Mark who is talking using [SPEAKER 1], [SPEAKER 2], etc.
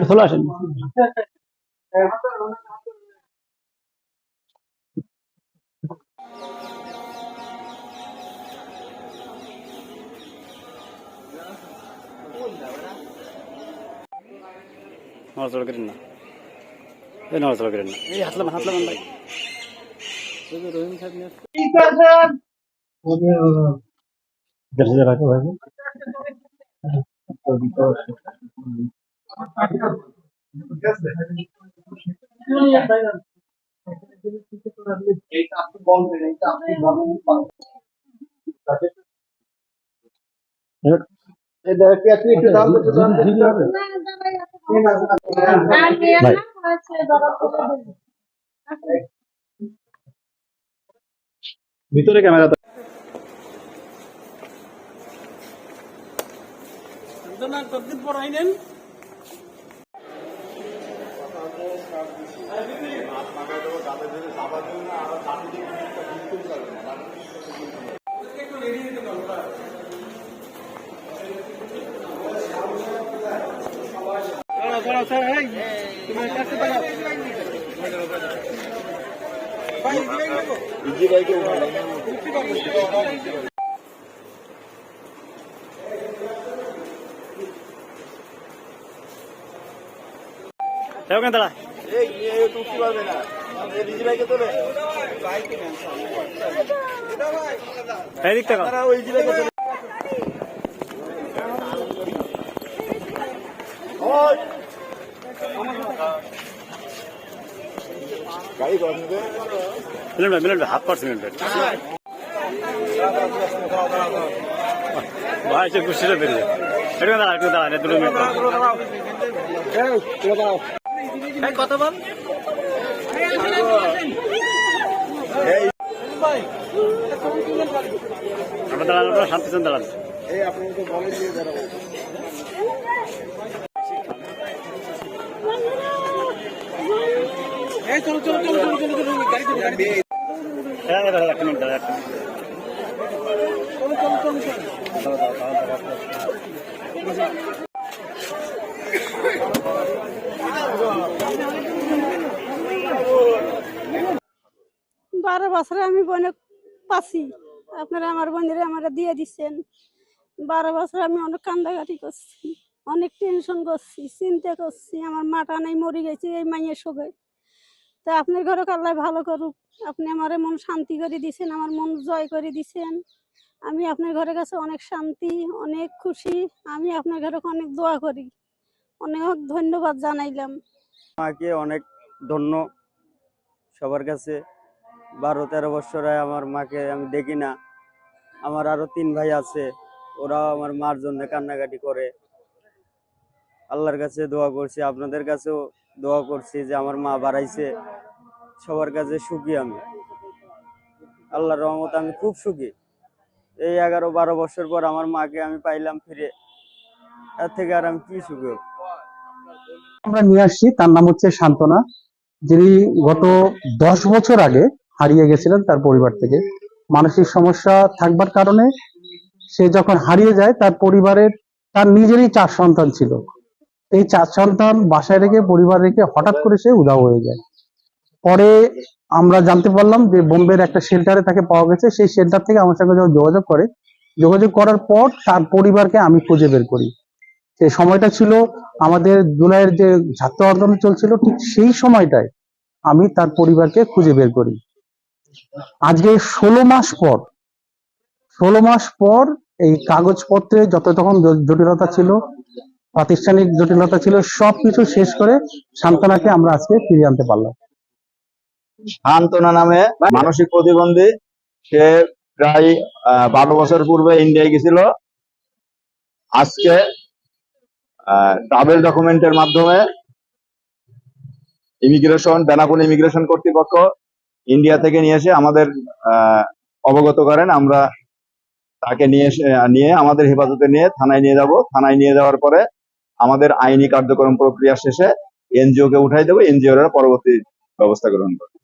[SPEAKER 1] চলে আসেন। নড়াচড়া করেন না, এই নড়াচড়া করেন না, এই হাতলাম ভাই। রহিম ভিতরে ক্যামেরা কতদিন পর আইলেন? দাঁড়া টুকতে পারবে না, মিলন হাফ পার্সেন্ট ভাই সে গুছিয়ে বেরিয়ে একটু দাঁড়ান 2 মিনিট কত বল আমরা দাঁড়ান, আপনারা শান্তি দাঁড়ান।
[SPEAKER 2] বারো বছরে আমি বোনে পাচ্ছি, আপনারা আমার বোনেরা আমার দিয়ে দিচ্ছেন। 12 বছর আমি অনেক কান্দাকাটি করছি, অনেক টেনশন করছি, চিন্তা করছি। আমার মাটা নাই, মরে গেছি এই মাইয়ের শোকে। তা আপনার ঘরে আল্লাহ ভালো করুক। আপনি আমার মন শান্তি করে দিচ্ছেন, আমার মন জয় করে দিচ্ছেন। আমি আপনার ঘরের কাছে অনেক শান্তি, অনেক খুশি। আমি আপনার ঘরে অনেক দোয়া করি, অনেক ধন্যবাদ জানাইলাম।
[SPEAKER 3] মাকে অনেক ধন্য সবার কাছে। 12-13 বছরে আমার মাকে আমি দেখি না। আমার আরো 3 ভাই আছে, ওরাও আমার মার জন্য কান্নাকাটি করে। আল্লাহর কাছে দোয়া করছি, আপনাদের কাছেও দোয়া করছি যে আমার মা বাড়াইছে। সবার কাছে সুখী আমি, আল্লাহর রহমত আমি খুব সুখী। এই 11-12 বছর পর আমার মাকে আমি পাইলাম ফিরে, এর থেকে আর আমি কি সুখী হব।
[SPEAKER 4] আমরা নিয়ে আসছি, তার নাম হচ্ছে সান্ত্বনা, যিনি গত 10 বছর আগে হারিয়ে গেছিলেন তার পরিবার থেকে। মানসিক সমস্যা থাকবার কারণে সে যখন হারিয়ে যায়, তার পরিবারের তার নিজেরই 4 সন্তান ছিল। এই 4 সন্তান বাসায় রেখে, পরিবার রেখে হঠাৎ করে সে উধাও হয়ে যায়। পরে আমরা জানতে পারলাম যে বোম্বের একটা শেল্টারে তাকে পাওয়া গেছে। সেই শেল্টার থেকে আমার সঙ্গে যখন যোগাযোগ করার পর তার পরিবারকে আমি খুঁজে বের করি। সেই সময়টা ছিল আমাদের জুলাইয়ের যে ছাত্র আন্দোলন চলছিল, ঠিক সেই সময়টায় আমি তার পরিবারকে খুঁজে বের করি। আজকে 16 মাস পর এই কাগজপত্রে যত তখন জটিলতা ছিল, প্রাতিষ্ঠানিক জটিলতা ছিল, সবকিছু শেষ করে সান্ত্বনাকে আমরা আজকে ফিরিয়ে আনতে পারলাম।
[SPEAKER 5] সান্ত্বনা নামে মানসিক প্রতিবন্ধী, সে প্রায় 12 বছর পূর্বে ইন্ডিয়ায় গেছিল। আজকে ট্রাভেল ডকুমেন্টের মাধ্যমে বেনাপোল ইমিগ্রেশন কর্তৃপক্ষ ইন্ডিয়া থেকে নিয়ে এসে আমাদের অবগত করেন। আমরা তাকে নিয়ে আমাদের হেফাজতে নিয়ে থানায় নিয়ে যাব। থানায় নিয়ে যাওয়ার পরে আমাদের আইনি কার্যক্রম প্রক্রিয়া শেষে এনজিও কে উঠাই দেবো, এনজিওরা পরবর্তী ব্যবস্থা গ্রহণ করবে।